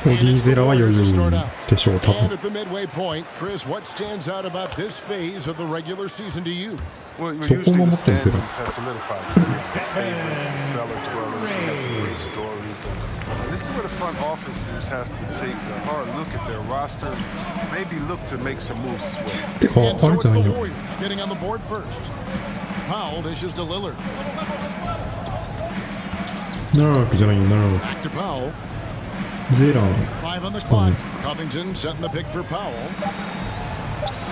ボディーゼラは余裕でしょう、多分。And at the midway point, Chris, what stands out about this phase of the regular season to you? Well, どこも持ってるゼラ。 has solidified. The favorites, the cellar dwellers, we have some great stories. This is where the front offices has to take a hard look at their roster, maybe look to make some moves as well. And so it's the Warriors getting on the board first. Powell dishes to Lillard. なるわけじゃないよ、なるわ Back to Powell. け。ゼラン。 5 on the clock. Covington setting the pick for Powell.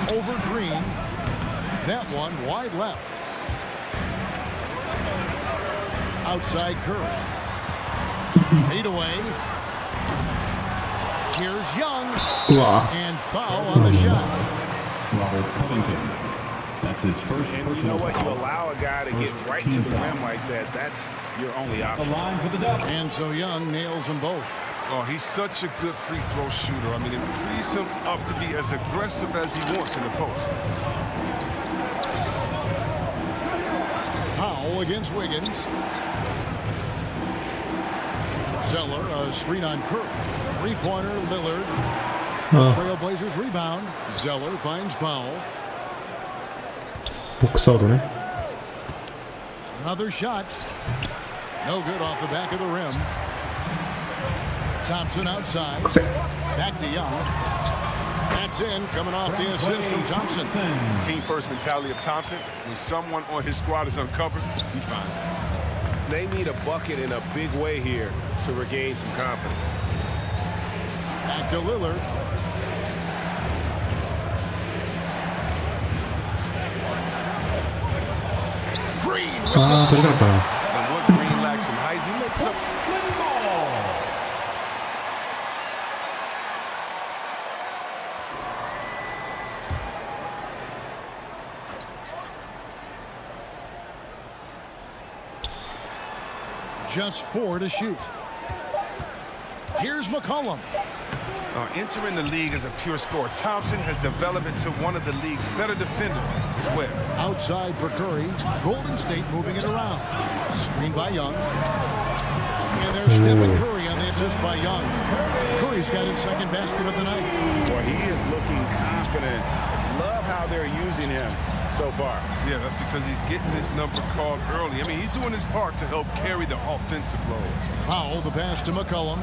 Over Green. That one wide left. Outside Curry. Fade away. Here's Young. うわ And foul on the shot. Robert Covington. That's his first. And you know what? You allow a guy to get right to the rim like that. That's your only The option. line for the double. And so Young nails them both. Oh, he's such a good free throw shooter. I mean, it frees him up to be as aggressive as he wants in the post. Powell against Wiggins. Zeller, a screen on Curry. Three-pointer, Lillard. Trailblazers rebound. Zeller finds Powell. ボックスアウトね。 Another shot. No good off the back of the rim. Thompson outside. Back to Young. That's in, coming off the assist from Thompson. Team first mentality of Thompson. When someone on his squad is uncovered, he's fine. They need a bucket in a big way here to regain some confidence. Back to Lillard. Green. ああ、取れなかったな。 And what Green lacks in height, he makes up. Just 4 to shoot. Here's McCollum. Entering the league as a pure scorer, Thompson has developed into one of the league's better defenders as well. Outside for Curry. Golden State moving it around. Screen by Young. And there's Stephen Curry on the assist by Young. Curry's got his second basket of the night. Boy, he is looking confident. Love how they're using him so far. Yeah, that's because he's getting his number called early. I mean, he's doing his part to help carry the offensive load. Powell, the pass to McCollum.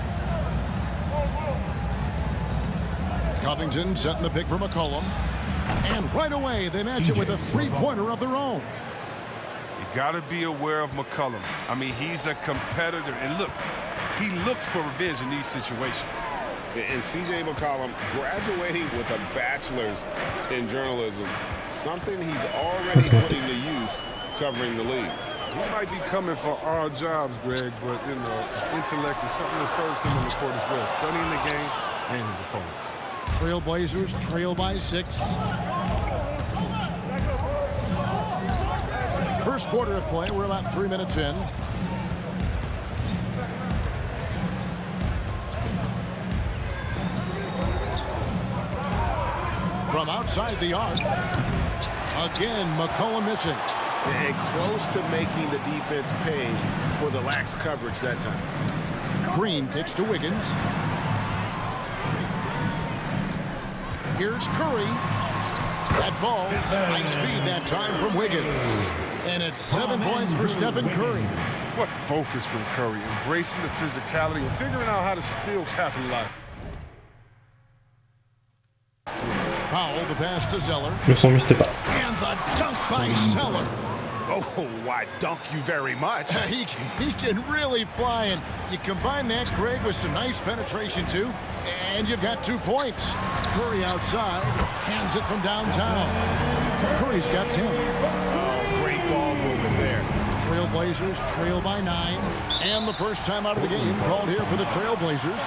Covington setting the pick for McCollum. And right away, they match it with a three-pointer of their own. You got to be aware of McCollum. I mean, he's a competitor. And look, he looks for revenge in these situations. And C.J. McCollum graduating with a bachelor's in journalism, something he's already putting to use covering the league. He might be coming for our jobs, Greg, but, you know, his intellect is something that serves him on the court as well, studying the game and his opponents. Trailblazers trail by 6. First quarter of play, we're about 3 minutes in. From outside the arc. Again, McCollum missing. And close to making the defense pay for the lax coverage that time. Green kicks to Wiggins. Here's Curry. That ball, nice feed that time from Wiggins. And it's 7 points for Stephen Curry. What focus from Curry, embracing the physicality and figuring out how to still capitalize. Powell, the pass to Zeller. 予想見してた。 And the dunk by Zeller. Oh, why, dunk you very much. He can really fly, and you combine that, Greg, with some nice penetration, too, and you've got 2 points. Curry outside, hands it from downtown. Curry's got 10. Oh, great ball movement there. Trailblazers trail by 9, and the first time out of the game called here for the Trailblazers.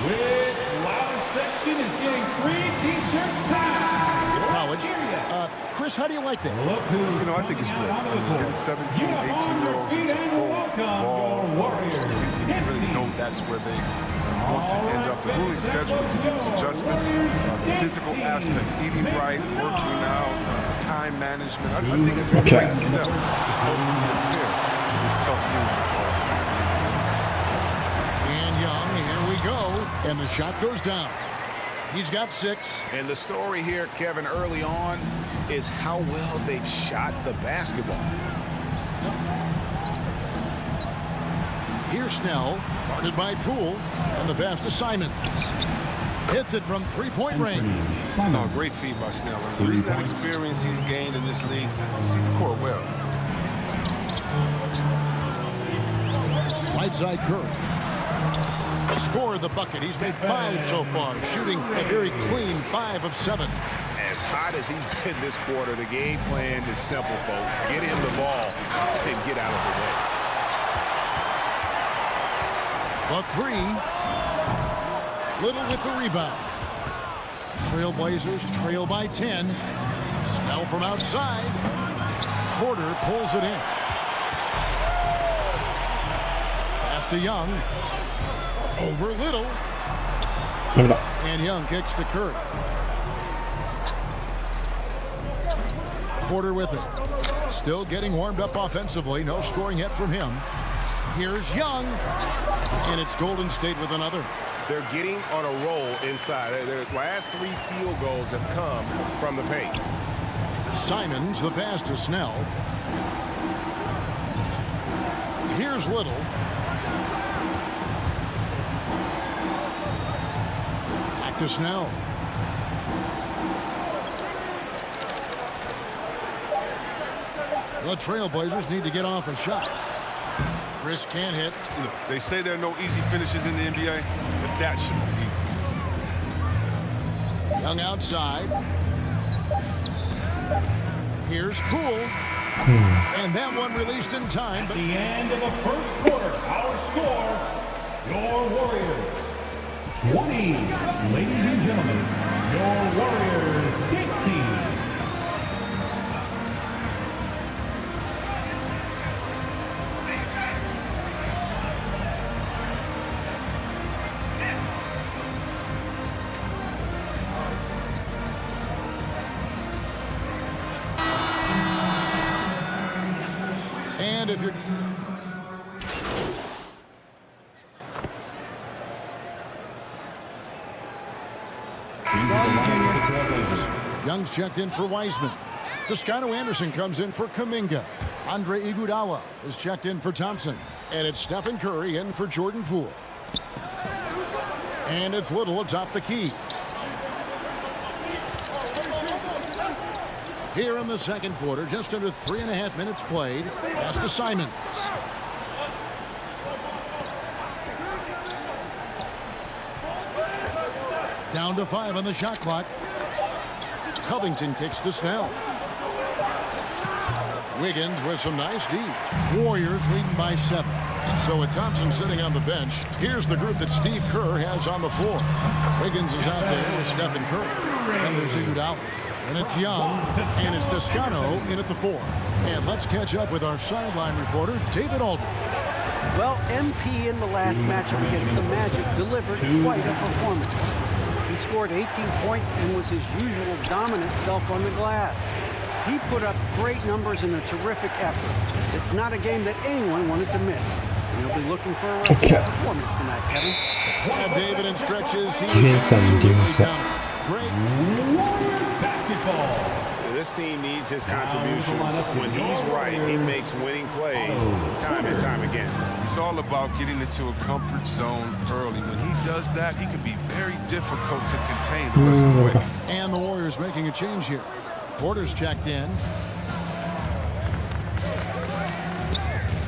With loud section is getting 3 t-shirts time. College. Chris, how do you like that? You know, I think it's great. Getting 17, 18-year-olds into pro ball. You really know that's where they want to end up. The ruling schedule is a huge adjustment. The physical aspect, eating right, working out, time management. I think it's a great step to help you prepare for this tough league. And the shot goes down. He's got 6. And the story here, Kevin, early on is how well they've shot the basketball. Here's Snell, guarded by Poole, and the pass to Simon. Hits it from three-point range. No, great feed by Snell. Using that experience he's gained in this league to see the court well. Right side Curry. Scored the bucket. He's made 5 so far, shooting a very clean 5 of 7. As hot as he's been this quarter, the game plan is simple, folks. Get him the ball and get out of the way. The 3. Little with the rebound. Trailblazers trail by 10. Snell from outside. Porter pulls it in. Pass to Young. Over Little. And Young kicks to Curry. Porter with it. Still getting warmed up offensively. No scoring yet from him. Here's Young. And it's Golden State with another. They're getting on a roll inside. Their last 3 field goals have come from the paint. Simons, the pass to Snell. Here's Little. Back to Snell. The Trailblazers need to get off a shot. Chris can't hit. You know, they say there are no easy finishes in the NBA, but that should be easy. Young outside. Here's Poole. And that one released in time. At the end of the first quarter, our score, your Warriors 20. Ladies and gentlemen, your Warriors 16. And if you're... Young's checked in for Wiseman. Toscano Anderson comes in for Kuminga. Andre Iguodala is checked in for Thompson. And it's Stephen Curry in for Jordan Poole. And it's Little atop the key. Here in the second quarter, just under 3.5 minutes played. Pass to Simons. Down to 5 on the shot clock. Covington kicks to Snell. Wiggins with some nice D. Warriors leading by 7. So with Thompson sitting on the bench, here's the group that Steve Kerr has on the floor. Wiggins is out there with Stephen Curry. And there's Iguodala. And it's Young, and it's Toscano in at the 4. And let's catch up with our sideline reporter, David Aldridge. Well, MP in the last matchup against the Magic delivered quite a performance. He scored 18 points and was his usual dominant self on the glass. He put up great numbers in a terrific effort. It's not a game that anyone wanted to miss. And he'll be looking for a record performance tonight, Kevin. And David in stretches. Great. Basketball. This team needs his contributions. When he's right, he makes winning plays time and time again. It's all about getting into a comfort zone early. When he does that, he can be very difficult to contain the rest of the way. And the Warriors making a change here. Porter's checked in.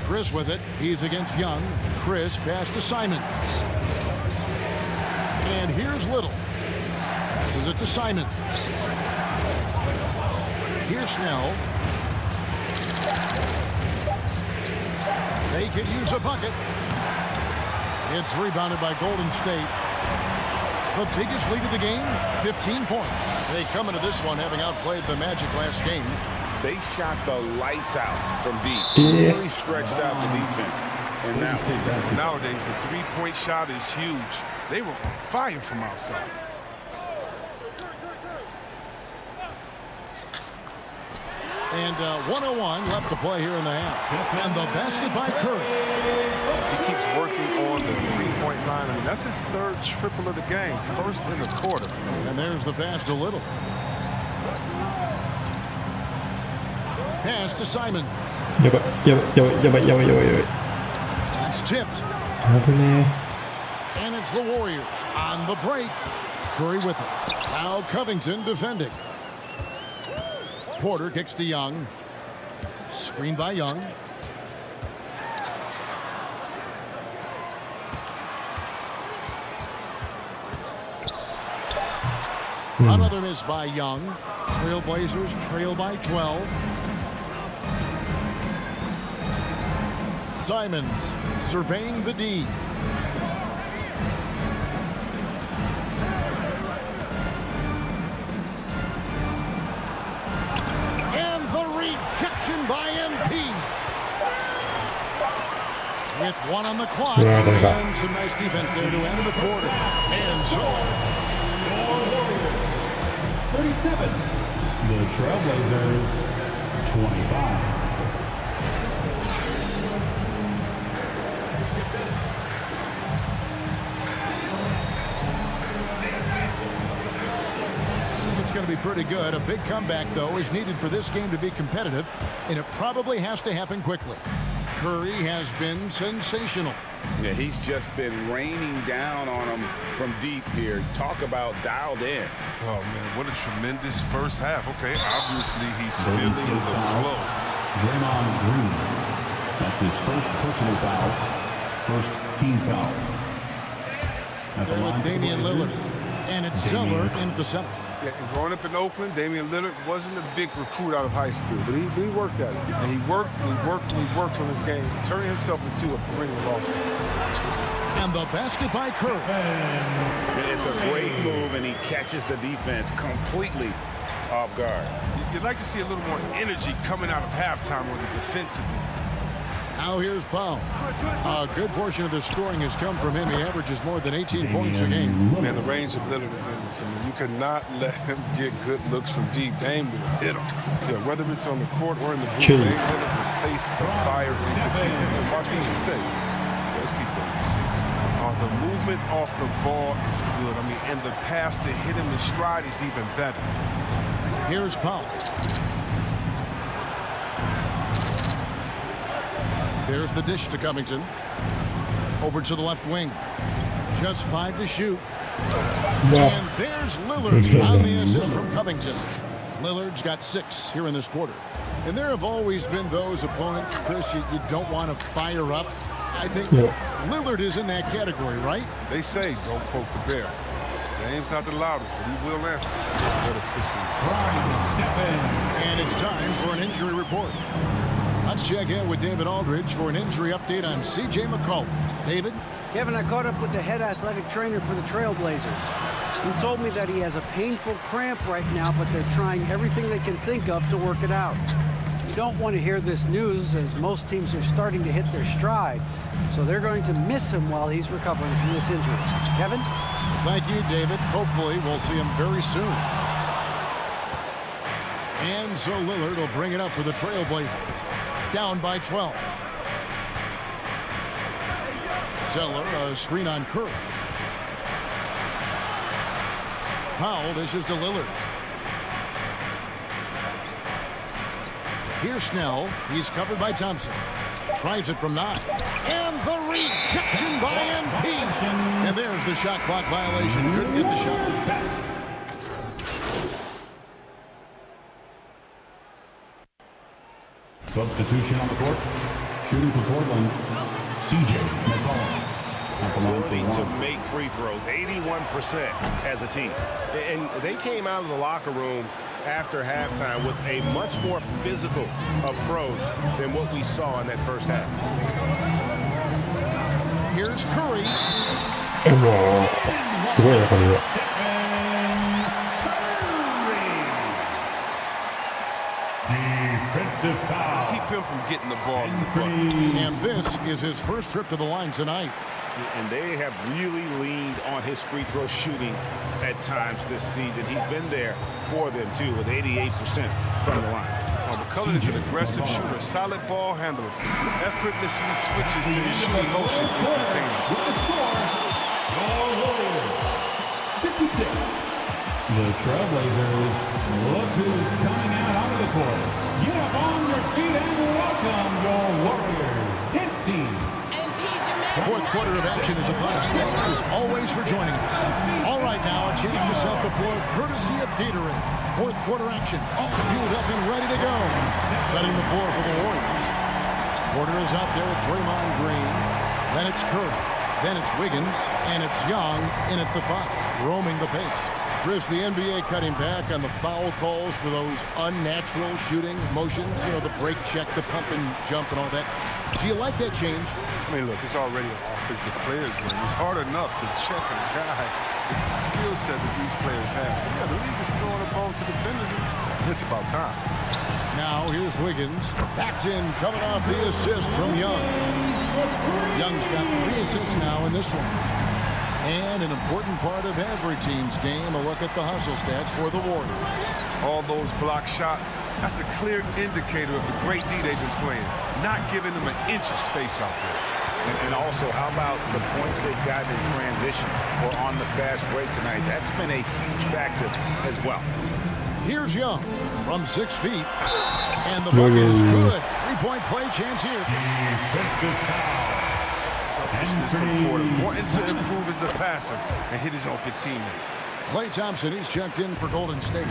Chris with it. He's against Young. Chris pass to Simons. And here's Little. Passes it to Simons. Here's Snell. They could use a bucket. It's rebounded by Golden State. The biggest lead of the game, 15 points. They come into this one having outplayed the Magic last game. They shot the lights out from deep. Really stretched out the defense. And Nowadays, the three-point shot is huge. They were on fire from outside. And 1:01 left to play here in the half. And the basket by Curry. He keeps working on the three-point line. I mean, That's his third triple of the game, first in the quarter. And there's the pass to Little. Pass to Simon. やばいやばいやばいやばいやばいやばいやばい。 It's tipped. 危ね And it's the Warriors on the break. Curry with it. Now Covington defending. Porter kicks to Young. Screen by Young. Another miss by Young. Trailblazers trail by 12. Simons surveying the D. And the rejection by MP. With one on the clock. And some nice defense there to end the quarter. And so 37. The Trailblazers, 25. it's going to be pretty good. A big comeback, though, is needed for this game to be competitive, and it probably has to happen quickly. Curry has been sensational. Yeah, he's just been raining down on them from deep here. Talk about dialed in. Oh, man, what a tremendous first half. Okay, obviously he's feeling the flow. Draymond Green. That's his first personal foul. First team foul. There with Damian Lillard. And it's Zeller into the center. Yeah, and growing up in Oakland, Damian Lillard wasn't a big recruit out of high school, but he worked at it. And he worked on his game, turning himself into a perennial all-star. And the basket by Curry. It's a great move, and he catches the defense completely off guard. You'd like to see a little more energy coming out of halftime with the defensive end. Now here's Powell. A good portion of the scoring has come from him. He averages more than 18 points a game. Man, the range of Lillard is endless. I mean, you could not let him get good looks from deep. Dame will hit him. Yeah, whether it's on the court or in the booth, Dame Lillard will face the fire. Watch what you say. Let's keep going. The movement off the ball is good. I mean, and the pass to hit him in stride is even better. Here's Powell. There's the dish to Covington. Over to the left wing. Just 5 to shoot. And there's Lillard on the assist from Covington. Lillard's got 6 here in this quarter. And there have always been those opponents, Chris, you don't want to fire up. I think Lillard is in that category, right? They say don't poke the bear. Dame's not the loudest, but he will answer. And it's time for an injury report. Let's check in with David Aldridge for an injury update on C.J. McCollum. David? Kevin, I caught up with the head athletic trainer for the Trailblazers. He told me that he has a painful cramp right now, but they're trying everything they can think of to work it out. You don't want to hear this news, as most teams are starting to hit their stride, so they're going to miss him while he's recovering from this injury. Kevin? Thank you, David. Hopefully we'll see him very soon. And so Lillard will bring it up for the Trailblazers. Down by 12. Zeller, a screen on Curry. Powell dishes to Lillard. Here's Snell. He's covered by Thompson. Tries it from 9. And the rejection by MP. And there's the shot clock violation. Couldn't get the shot. Substitution on the court. Shooting for Portland, C.J. McCollum. Ability to make free throws, 81% as a team. And they came out of the locker room after halftime with a much more physical approach than what we saw in that first half. Here's Curry. すごいな、これは。Defensive foul. Keep him from getting the ball in the bucket. And this is his first trip to the line tonight. And they have really leaned on his free throw shooting at times this season. He's been there for them, too, with 88% from the line. McCollum is an aggressive shooter, solid ball handler. Effortlessly switches to his shooting motion instantaneously. The Trailblazers, look who's coming out onto the court. Get up on your feet and welcome your Warriors dance team. The fourth quarter of action is upon us. Thanks as always for joining us. All right, now a change to set the floor courtesy of catering. Fourth quarter action, all fueled up and ready to go. Setting the floor for the Warriors. Porter is out there with Draymond Green. Then it's Curry. Then it's Wiggins. And it's Young in at the 5, roaming the paint. Chris, the NBA cutting back on the foul calls for those unnatural shooting motions. You know, the break check, the pump and jump and all that. Do you like that change? I mean, look, it's already an offensive players game. It's hard enough to check a guy with the skill set that these players have. So, yeah, the league is throwing a ball to defenders. And it's about time. Now, here's Wiggins. Backs in, coming off the assist from Young. Young's got 3 assists now in this one. And an important part of every team's game, a look at the hustle stats for the Warriors. All those block shots, that's a clear indicator of the great D they've been playing. Not giving them an inch of space out there. And also, how about the points they've gotten in transition or on the fast break tonight? That's been a huge factor as well. Here's Young from 6 feet. And the bucket is good. 3-point play chance here. Wanting to improve as a passer and hit his open teammates. Klay Thompson, he's checked in for Golden State.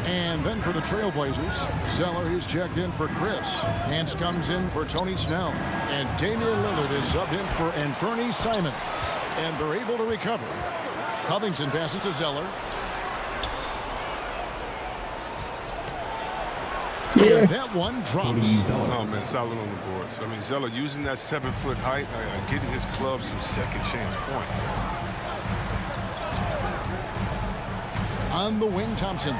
And then for the Trailblazers, Zeller, he's checked in for Chris. Nance comes in for Tony Snell. And Damian Lillard is subbed in for Anthony Simon. And they're able to recover. Covington passes to Zeller. And that one drops. Oh, man, solid on the boards. I mean, Zeller using that 7-foot height, getting his club some second chance points. On the wing, Thompson.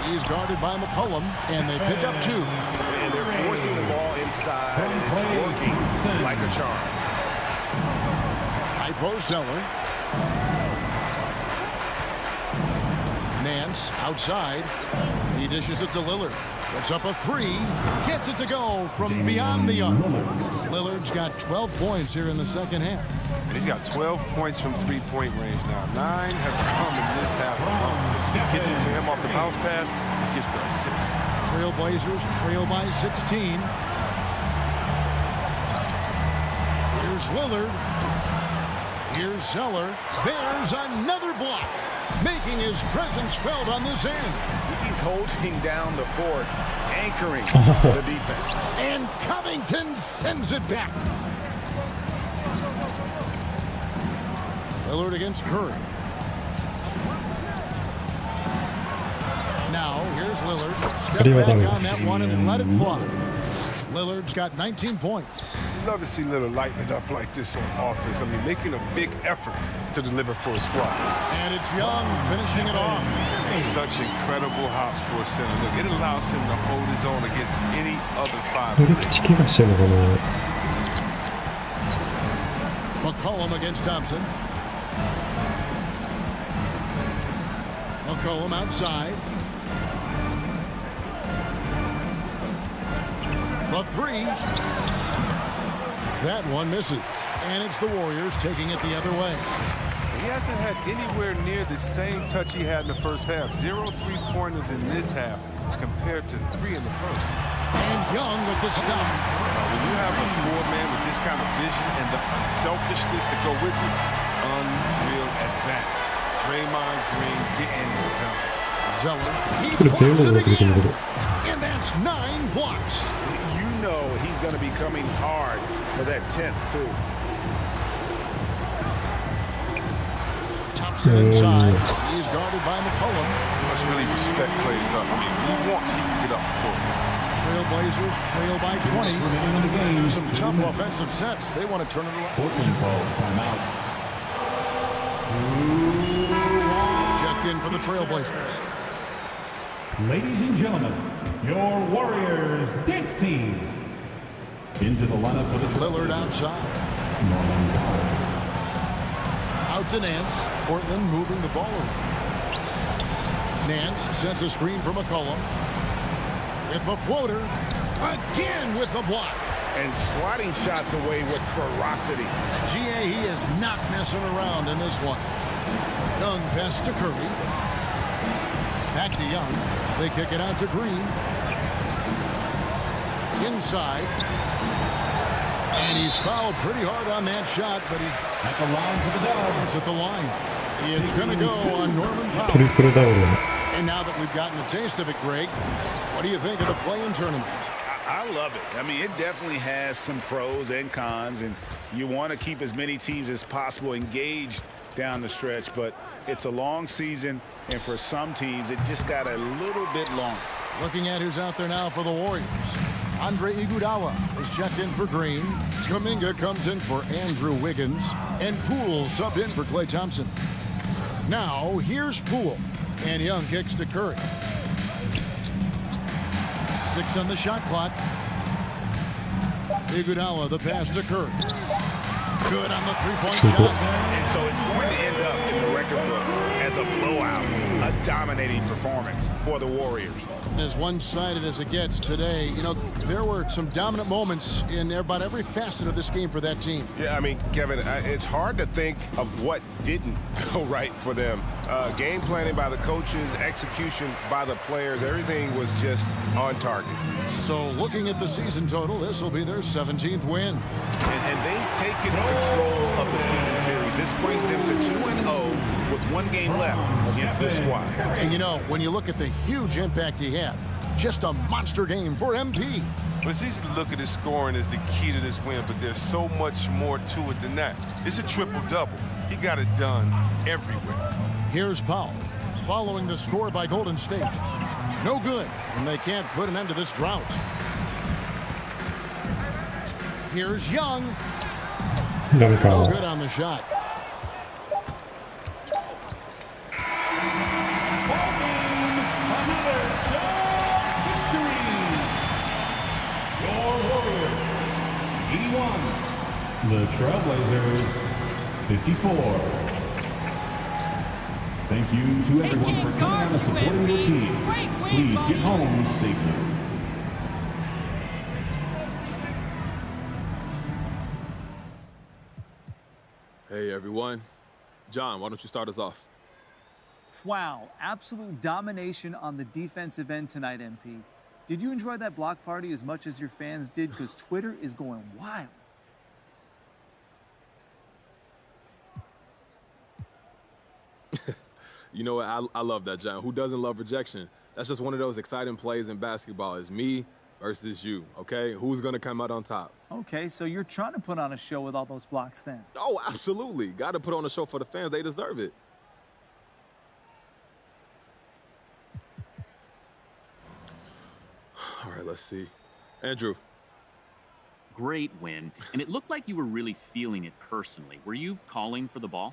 He's guarded by McCollum, and they pick up 2. And they're forcing the ball inside, and it's working like a charm. High post Zeller. Nance outside. He dishes it to Lillard. Puts up a 3. Gets it to go from beyond the arc. Lillard's got 12 points here in the second half. And he's got 12 points from three-point range now. 9 have come in this half alone. Gets it to him off the bounce pass. He gets the assist. Trailblazers trail by 16. Here's Lillard. Here's Zeller. There's another block, making his presence felt on this end. He's holding down the fort, anchoring the defense. And Covington sends it back. Lillard against Curry. Now, here's Lillard. Step back on that one and let it fly. Lillard's got 19 points. Love to see Lillard lighten it up like this on offense. I mean, making a big effort to deliver for a squad. And it's Young finishing it off. Such incredible hops for a center. Look, it allows him to hold his own against any other 5. これ口怪我してんのかな。 McCollum against Thompson. McCollum outside. The 3. That one misses. And it's the Warriors taking it the other way. He hasn't had anywhere near the same touch he had in the first half. 0 3-pointers in this half compared to 3 in the first. And Young with the stuff. When you have a 4-man with this kind of vision and the unselfishness to go with it, unreal advantage. Draymond Green getting it done. Zeller, he これ全 blocks 部 it 持ってきてる again. けど。 And that's 9 blocks. You know he's going to be coming hard for that 10th, too. Thompson inside. He's guarded by McCollum. You must really respect Clay's up. I mean, if he wants, he can get up the court. Trailblazers trail by 20. Some tough offensive sets. They want to turn it around. 14 calls, timeout. Checked in for the Trailblazers. Ladies and gentlemen, your Warriors dance team. Into the lineup for the Lillard outside. Norman Powell. Out to Nance. Portland moving the ball around. Nance sends a screen for McCollum. With the floater. Again with the block. And swatting shots away with ferocity. GA, he is not messing around in this one. Young pass to Curry. Back to Young. They kick it out to Green. Inside. And he's fouled pretty hard on that shot, but he's At the line for the Dubs. at the line. It's going to go on Norman トリ Powell. プルダブル。 And now that we've gotten a taste of it, Greg, what do you think of the play-in tournament? I love it. I mean, it definitely has some pros and cons, and you want to keep as many teams as possible engaged down the stretch, but it's a long season, and for some teams, it just got a little bit long. Looking at who's out there now for the Warriors. Andre Iguodala is checked in for Green. Kuminga comes in for Andrew Wiggins. And Poole subbed in for Klay Thompson. Now, here's Poole. And Young kicks to Curry. 6 on the shot clock. Iguodala, the pass to Curry. Good on the three-point shot. And so it's going to end up in the record books as a blowout, a dominating performance for the Warriors. As one-sided as it gets today, you know, there were some dominant moments in about every facet of this game for that team. Yeah, I mean, Kevin, it's hard to think of what didn't go right for them. Game planning by the coaches, execution by the players, everything was just on target. So looking at the season total, this will be their 17th win. And they've taken control of the season series. This brings them to 2-0 with one game left against this squad. And you know, when you look at the huge impact he had, just a monster game for MP. But it's easy to look at his scoring as the key to this win, but there's so much more to it than that. It's a triple-double. He got it done everywhere. Here's Powell, following the score by Golden State. No good, and they can't put an end to this drought. Here's Young. ダメか。 No good on the shot. The Trailblazers, 54. Thank you to everyone for coming out and supporting your team. Please get home safely. Hey everyone. John, why don't you start us off? Wow, absolute domination on the defensive end tonight, MP. Did you enjoy that block party as much as your fans did? Because Twitter is going wild. You know what? I love that, John. Who doesn't love rejection? That's just one of those exciting plays in basketball. It's me versus you, okay? Who's going to come out on top? Okay, so you're trying to put on a show with all those blocks then. Oh, absolutely. Got to put on a show for the fans. They deserve it. All right, let's see. Andrew. Great win, and it looked like you were really feeling it personally. Were you calling for the ball?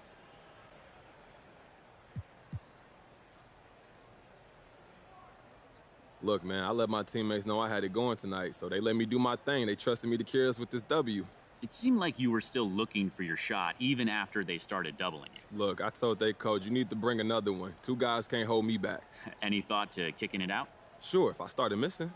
Look, man, I let my teammates know I had it going tonight, so they let me do my thing. They trusted me to carry us with this W. It seemed like you were still looking for your shot, even after they started doubling it. Look, I told their coach, you need to bring another one. Two guys can't hold me back. Any thought to kicking it out? Sure, if I started missing.